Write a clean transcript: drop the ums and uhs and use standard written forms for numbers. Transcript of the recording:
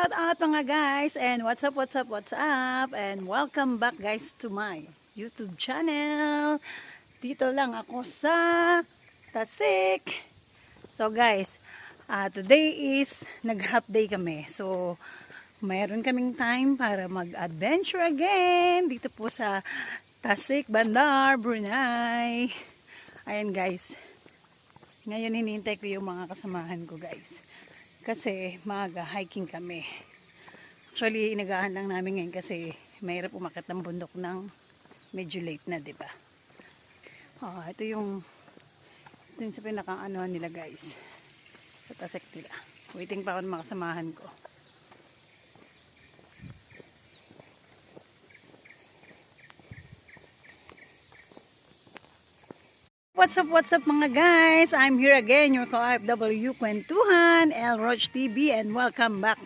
Shout out mga guys, and what's up, and welcome back guys to my YouTube channel. Dito lang ako sa Tasik. So guys, today is nag-half day kami. So mayroon kaming time para mag-adventure again dito po sa Tasik, Bandar, Brunei. Ayan guys, ngayon hinihintay ko yung mga kasamahan ko guys. Kasi maaga hiking kami. Actually, inagahan lang namin ngayon kasi mahirap umakyat ng bundok ng medyo late na, di ba? Ito yung sa pinaka-ano nila guys. Sa Tasik nila. Waiting pa ako ng mga kasamahan ko. What's up mga guys? I'm here again, your co-OFW Kwentuhan, El Roach TV, and welcome back